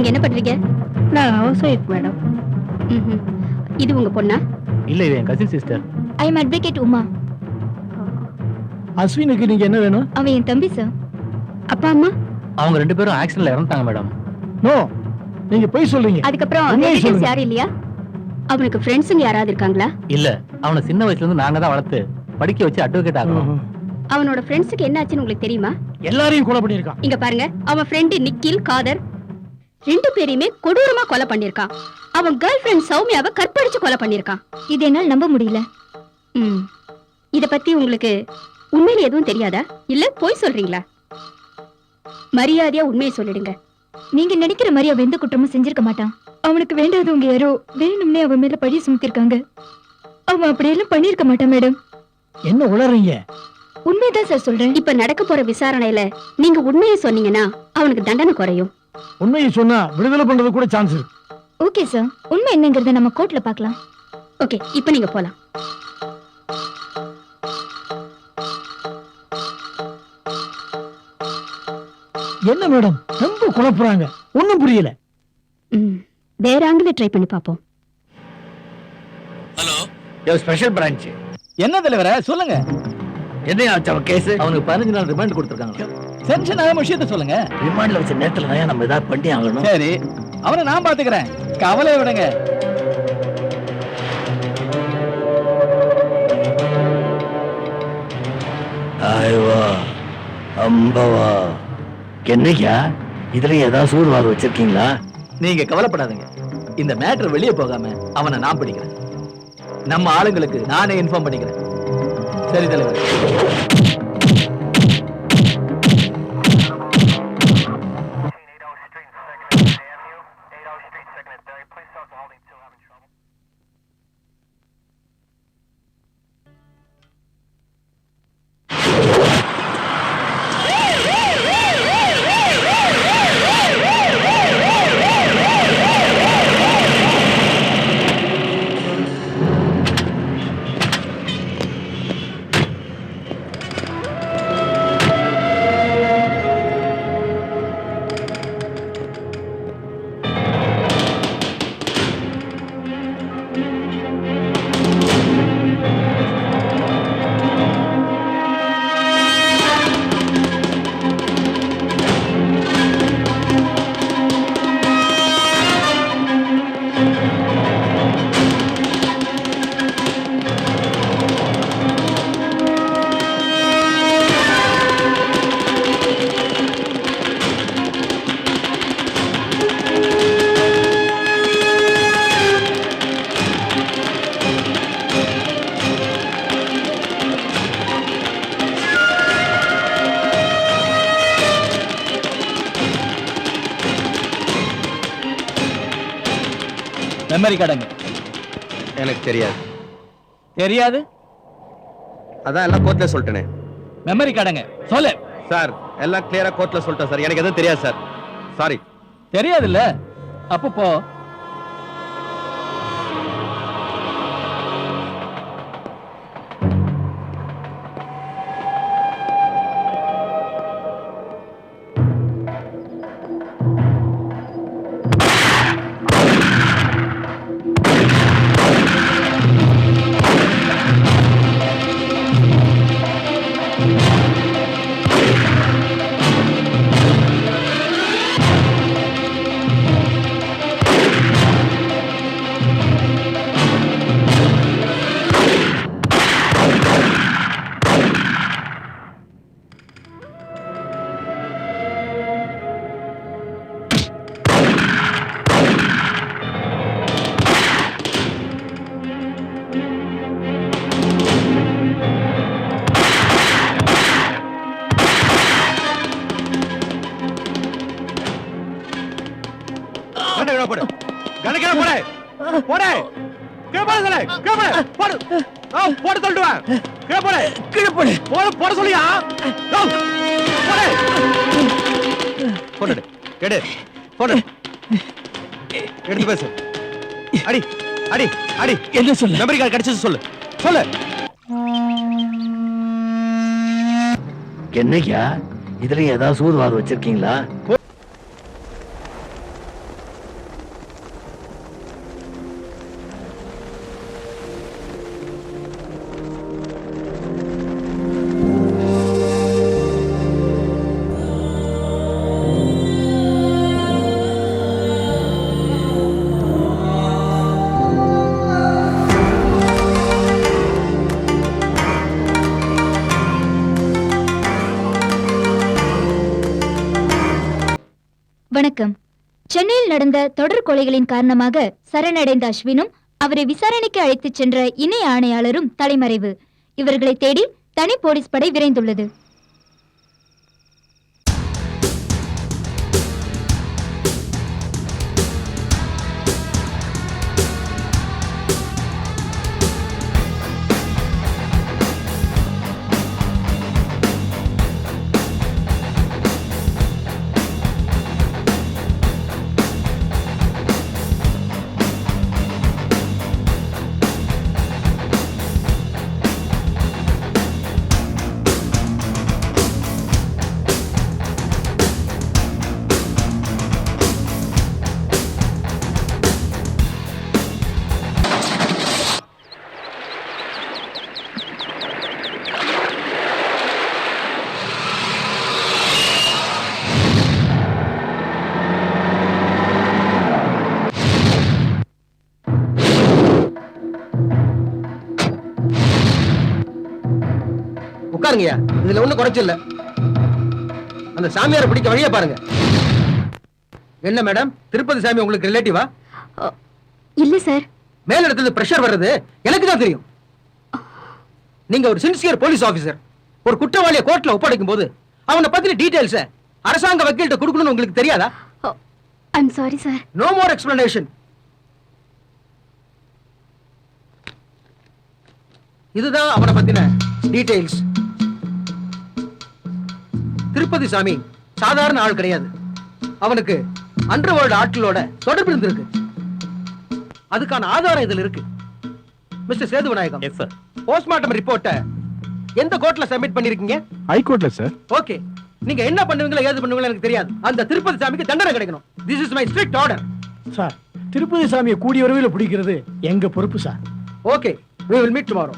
நீங்க என்ன பண்றீங்க? நான் ஹவுஸ் ஒய்ஃப் மேடம். இது உங்க பொண்ணா? இல்ல, இது என் கசின் சிஸ்டர். ஐ அம் அட்வொகேட் உமா. அஸ்வினுக்கு நீங்க என்ன வேணும்? அவன் என் தம்பி சார். அப்பா அம்மா? அவங்க 2 பேரும் ஆக்சிடென்ட்ல இறந்துட்டாங்க மேடம். நோ, நீங்க போய் சொல்றீங்க. அதுக்கப்புறம் உண்மையை relatives சொல்லுங்க. யாரும் இல்லையா? அவனுக்கு ஃப்ரெண்ட்ஸுங்க யாராவது இருக்காங்களா? இல்ல, அவனை சின்ன வயசுல இருந்து நாங்க தான் வளர்த்து படிக்க வச்சு அட்வொகேட் ஆகணும். அவனோட ஃப்ரெண்ட்ஸுக்கு என்ன ஆச்சுன்னு உங்களுக்கு தெரியுமா? எல்லாரையும் கொலை பண்ணிருக்கான். இங்க பாருங்க, அவன் ஃப்ரெண்ட் நிக்கில், காதர் 2 பேரையுமே கொடூரமா கொலை பண்ணிருக்கான். அவன் கேர்ள் ஃப்ரெண்ட் சௌமியாவை கற்பழிச்சு கொலை பண்ணிருக்கான். இது என்னால நம்ப முடியல. இத பத்தி உங்களுக்கு உண்மையில எதுவும் தெரியாதா? இல்ல போய் சொல்றீங்களா? மரியாதையா உண்மையை சொல்லிடுங்க. நீங்க நினைக்கிற மாதிரி அவன் எந்த குற்றமும் செஞ்சிருக்க மாட்டான். அவனுக்கு வேண்டாதவங்க யாரோ வேணும்னே அவன் மேல பழி சுமத்திருக்காங்க. அவன் அப்படியெல்லாம் பண்ணிருக்க மாட்டான் மேடம். என்ன உளறீங்க? உண்மைதான் சார் சொல்றேன். இப்ப நடக்க போற விசாரணையில நீங்க உண்மையை சொன்னீங்கன்னா அவனுக்கு தண்டனை குறையும். உண்மையை சொன்னா விடுதலை பண்றது கூட சான்ஸ் இருக்கு. ஓகே சார், உண்மை என்னங்கறத நம்ம கோர்ட்ல பார்க்கலாம். ஓகே, இப்போ நீங்க போலாம். என்ன மேடம் ரொம்ப குழப்புறாங்க, ஒண்ணும் புரியல. வேற ஆங்கில ட்ரை பண்ணி பாப்போம். ஹலோ, யோ ஸ்பெஷல் பிரான்ச். என்ன தலைவரே சொல்லுங்க. என்ன ஆச்சு அவன் கேஸ்? அவனுக்கு 15 நாள் ரிமாண்ட் கொடுத்திருக்காங்க. சென்ஷன் ஆகாம விஷயத்தை சொல்லுங்க. ரிமாண்ட்ல வச்ச நேரத்துல தான் நம்ம ஏதாவது பண்ணி ஆகணும். சரி, அவனை நான் பாத்துக்கிறேன், கவலையை விடுங்க. ஆய்வா அம்பவா, என்னையா இதுல ஏதாவது சூழ்வாது வச்சிருக்கீங்களா? நீங்க கவலைப்படாதீங்க, இந்த மேட்டர் வெளியே போகாம அவனை நான் பிடிக்கிறேன். நம்ம ஆளுங்களுக்கு நானே இன்ஃபார்ம் பண்ணிக்கிறேன். சரி தலைவர். மெமரி கார்டுங்க. எனக்கு தெரியாது. தெரியாது? அதான் எல்லாம் கோர்ட்ல சொல்லிட்டேனே. மெமரி கார்டுங்க சொல்லு. சார் எல்லாம் கிளியரா கோர்ட்ல சொல்லிட்டேன் சார், எனக்கு எதுவும் தெரியாது சார். சாரி. தெரியாது இல்ல? அப்போ போ. எடுத்து பேசு. அடி அடி அடி. என்ன சொல்லு? மெமரி கார்டு கிடைச்சது சொல்லு. சொல்லு. என்னையா இதுல ஏதாவது சூழ்வாது வச்சிருக்கீங்களா? வணக்கம். சென்னையில் நடந்த தொடர் கொலைகளின் காரணமாக சரணடைந்த அஸ்வினும் அவரை விசாரணைக்கு அழைத்துச் சென்ற இணை ஆணையாளரும் தலைமறைவு. இவர்களை தேடி தனி போலீஸ் படை விரைந்துள்ளது. உட்காருங்கய்யா, இதுல ஒண்ணும் குறைச்சல. அந்த சாமியாரை பிடிக்க வழியா பாருங்க. என்ன மேடம், திருப்பதி சாமி உங்களுக்கு ரிலேட்டிவா? இல்ல சார். மேல இடத்துல பிரஷர் வர்றது எனக்கு தான் தெரியும். நீங்க ஒரு சின்சியர் போலீஸ் ஆபீசர். ஒரு குற்றவாளியை கோர்ட்ல ஒப்படைக்கும் போது அவனை பத்தின டீடைல்ஸ் அரசாங்க வக்கீல்கிட்ட கொடுக்கணும்னு உங்களுக்கு தெரியாதா? I'm sorry sir. No more explanation. இதுதான் அவனை பத்தின டீடைல்ஸ். திருப்பதி சாமி சாதாரண ஆள் கிடையாது. அவனுக்கு அண்டர்வேர்ல்ட் ஆட்களோட தொடர்பு இருந்திருக்கு. அதுக்கான ஆதாரம் இதுல இருக்கு. Mister Sethuvanayagam, yes sir. Postmortem ரிப்போர்ட்ட எந்த கோர்ட்ல சப்மிட் பண்ணிருக்கீங்க? ஹைகோர்ட்ல சார். ஓகே. நீங்க என்ன பண்ணுவீங்களோ ஏது பண்ணுவீங்களோ எனக்கு தெரியாது. அந்த திருப்பதி சாமிக்கு தண்டனை கிடைக்கணும். This is my strict order. Sir, Tirupathi சாமியை கூடிய விரைவில் பிடிக்கிறது எங்க பொறுப்பு sir. Okay, we will meet tomorrow.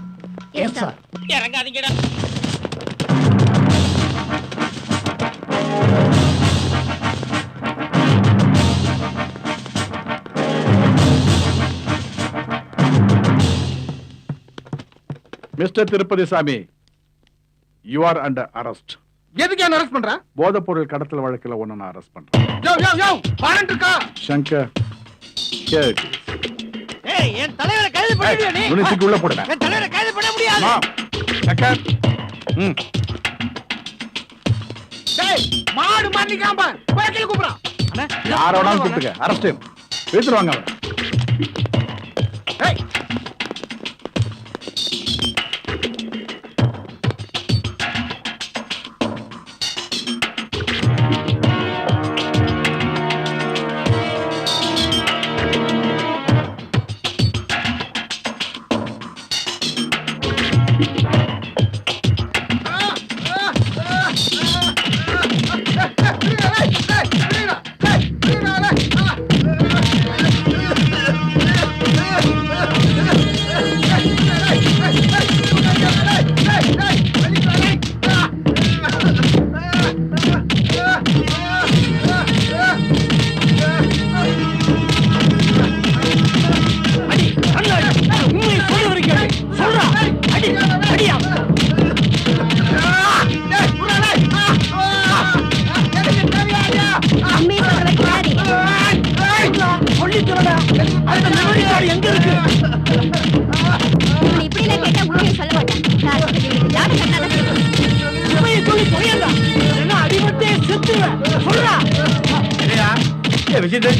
Yes sir. இறங்காதீங்கடா. Mister Tirupathi Sami, you are under arrest. எதுக்கு என்ன அரெஸ்ட் பண்ற? போதைப் பொருள் கடத்தல் வழக்குல ஒண்ணு நான் அரெஸ்ட் பண்றேன். யோ யோ யோ, வாரண்ட் இருக்கா? Shankar, here it is. ஏய், என் தலைவரை கைது பண்ணிடுவியா நீ? உன்னை தூக்கி உள்ள போடுங்க. என் தலைவரை கைது பண்ண முடியாது. சங்கர், டேய், மாடு மாட்டிக்காம போய் கீழ கூப்றான். யாரோடாலும் கூப்பிட்டுங்க. அரெஸ்ட் எடுத்துருவாங்க அவரை. ஏய்,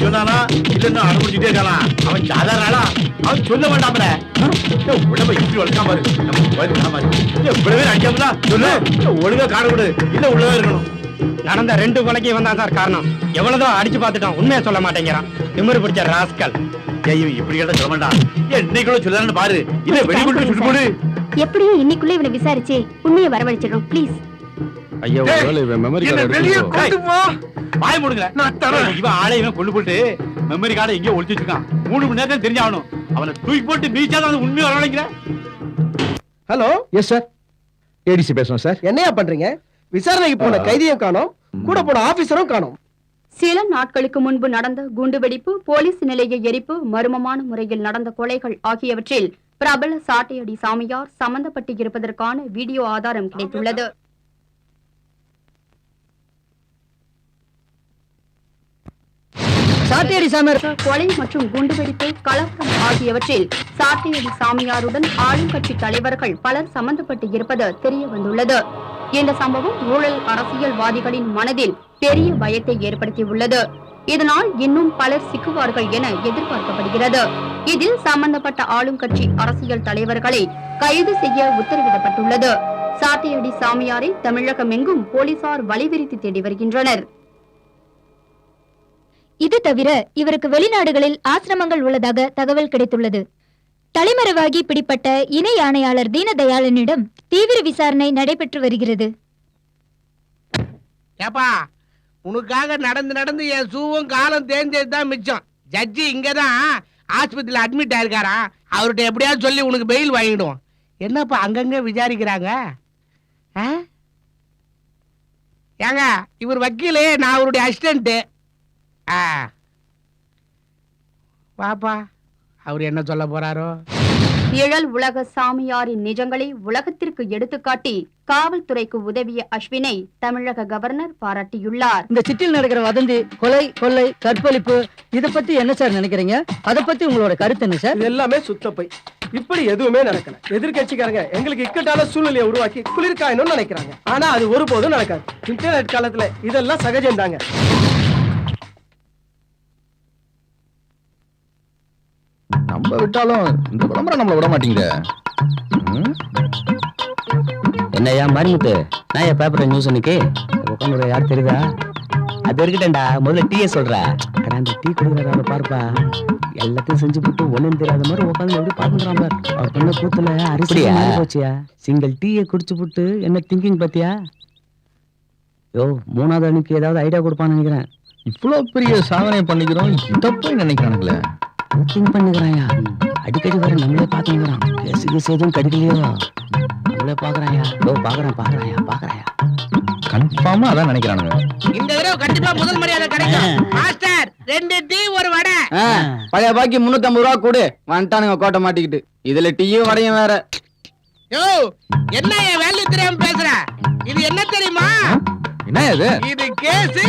சொன்னானா இல்லன்னா அனுப்பிச்சுட்டே இருக்கலாம். அவன் சாதாரண ஆளா? அவன் சொல்ல வேண்டாம்ல. உடம்ப இப்படி வளர்க்காம பாரு. இவ்வளவு பேர் அடிக்காம சொல்லு. ஒழுங்கா காண விடு. இல்ல உள்ளதா இருக்கணும். நடந்த 2 கொலைக்கு வந்தான் சார் காரணம். எவ்வளவுதான் அடிச்சு பார்த்துட்டோம், உண்மையை சொல்ல மாட்டேங்கிறான். திமிரு பிடிச்ச ராஸ்கல். இப்படி கேட்டா சொல்ல வேண்டாம். இன்னைக்குள்ள சொல்லலாம்னு பாரு. இல்ல வெடிகுண்டு சுட்டு போடு. எப்படியும் இன்னைக்குள்ள இவனை விசாரிச்சு உண்மையை வரவழைச்சிடும். ப்ளீஸ். ஐயா, ஒருவேளை இவன் மெமரி கார்டு வெளிய கொண்டு போ. வாய் மூடுங்க. நான் தரேன். இவன் ஆளை இவன் கொண்டு போட்டு மெமரி கார்டை எங்கேயோ ஒளிச்சு வச்சிருக்கான். 3 மணி நேரத்துல தெரிஞ்சாகணும். அவனை தூக்கி போட்டு மீச்சாதான் உண்மையை வரவழைக்கிற. ஹலோ. Yes sir. ஏடிசி பேசுறோம் சார். என்னையா பண்றீங்க? விசாரணைக்கு போன கைதியும் காணோம், கூட போன ஆபீசரும் காணோம். சில நாட்களுக்கு முன்பு நடந்த குண்டுவெடிப்பு, போலீஸ் நிலைய எரிப்பு, மர்மமான முறையில் நடந்த கொலைகள் ஆகியவற்றில் பிரபல சாட்டையடி சாமியார் சம்பந்தப்பட்டு இருப்பதற்கான வீடியோ ஆதாரம் கிடைத்துள்ளது. சாத்தியடி சாமியார் கொலை மற்றும் குண்டுவெடிப்பு கலவரம் ஆகியவற்றில் சாட்டையடி சாமியாருடன் ஆளுங்கட்சி தலைவர்கள் பலர் சம்பந்தப்பட்டு இருப்பது தெரிய வந்துள்ளது. இந்த சம்பவம் ஊழல் அரசியல்வாதிகளின் மனதில் பெரிய பயத்தை ஏற்படுத்தியுள்ளது. இதனால் இன்னும் பலர் சிக்குவார்கள் என எதிர்பார்க்கப்படுகிறது. இதில் சம்பந்தப்பட்ட ஆளுங்கட்சி அரசியல் தலைவர்களை கைது செய்ய உத்தரவிடப்பட்டுள்ளது. சாட்டையடி சாமியாரை தமிழகமெங்கும் போலீசார் வழிவிரித்து தேடி வருகின்றனர். இது தவிர இவருக்கு வெளிநாடுகளில் ஆசிரமங்கள் உள்ளதாக தகவல் கிடைத்துள்ளது. தலைமறைவாகி பிடிப்பட்ட இணை ஆணையாளர் தீனதயாளனிடம் தீவிர விசாரணை நடைபெற்று வருகிறது. ஏப்பா, உனக்காக நடந்து நடந்து என் சூவும் காலம் தேஞ்சது தான் மிச்சம். ஜட்ஜி இங்கதான் ஆஸ்பத்திரியில அட்மிட் ஆயிருக்காரா. அவர்கிட்ட எப்படியாவது சொல்லி உனக்கு பெயில் வாங்கிடுவோம். என்னப்பா அங்கங்க விசாரிக்கிறாங்க? ஏங்க, இவர் வக்கீலு, நான் அவருடைய அசிஸ்டன்ட். வாப்பா, அவர் என்ன சொல்ல போறாரோ. நிழல் உலக சாமியாரின் நிஜங்களை உலகத்திற்கு எடுத்துக்காட்டி காவல்துறைக்கு உதவிய அஸ்வினை தமிழக கவர்னர் பாராட்டியுள்ளார். இந்த சிட்டில் நடக்கிற வதந்தி, கொலை, கொள்ளை, கற்பழிப்பு இத பத்தி என்ன சார் நினைக்கிறீங்க? அத பத்தி உங்களோட கருத்து என்ன சார்? இது எல்லாமே சுத்தப்பை. இப்படி எதுவுமே நடக்கல. எதிர்கட்சிக்காரங்க எங்களுக்கு இக்கட்டான சூழ்நிலையை உருவாக்கி குளிர்காயணும்னு நினைக்கிறாங்க. ஆனா அது ஒருபோதும் நடக்காது. இன்டர்நெட் காலத்துல இதெல்லாம் சகஜம் தாங்க. நம்ம விட்டாலும் இந்த விளம்பரம் நம்மள விட மாட்டீங்க. என்னையா மரிமுத்து, நான் என் பேப்பர் நியூஸ் இன்னைக்கு உட்காந்து யார் தெரியுதா? அது இருக்கட்டேன்டா, முதல்ல டீயை சொல்ற. அந்த டீ குடிக்கிறாரு பாருப்பா, எல்லாத்தையும் செஞ்சு போட்டு ஒண்ணும் தெரியாத மாதிரி உட்காந்து எப்படி பாத்துக்கிறான் பாரு. அவர் பண்ண கூத்துல அரிசி போச்சியா. சிங்கிள் டீயை குடிச்சு போட்டு என்ன திங்கிங் பாத்தியா? யோ, மூணாவது அன்னைக்கு ஏதாவது ஐடியா கொடுப்பான்னு நினைக்கிறேன். இவ்வளவு பெரிய சாதனை பண்ணிக்கிறோம், இத போய் நினைக்கிறானுங்களே. திங்க் பண்ணுகிறாயா? அடிக்கடி வர நம்மளே பாத்துக்கிறான். கேசு எதுவும் கடிக்கலையோ நம்மளே பாக்குறாயா? ஓ, பாக்குறாயா கன்ஃபார்மா அதான் நினைக்கிறானுங்க. இந்த தடவை கண்டிப்பா முதல் மரியாதை கிடைக்கும். மாஸ்டர், 2 டீ ஒரு வடை. பழைய பாக்கி 350 ரூபா கொடு. வந்துட்டானுங்க கோட்டை மாட்டிக்கிட்டு. இதுல டீயும் வடையும் வேற. யோ, என்ன என் வேல்யூ தெரியாம பேசுற? இது என்ன தெரியுமா? என்ன இது? இது கேஸ்.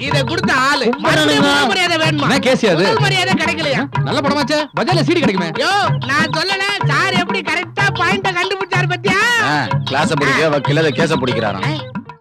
இத கொடுத்த ஆளு மறுபடியும் முதல் மரியாதை வேணுமா? என்ன கேஸ் அது? முதல் மரியாதை கிடைக்கலையா? நல்ல படமாச்சே, பஜார்ல சீடி கிடைக்குமே. யோ, நான் சொல்லல, சார் எப்படி கரெக்டா பாயிண்ட கண்டுபிடிச்சாரு பத்தியா? கிளாஸ் படிக்க வக்கீல கேஸ பிடிக்கிறாராம்.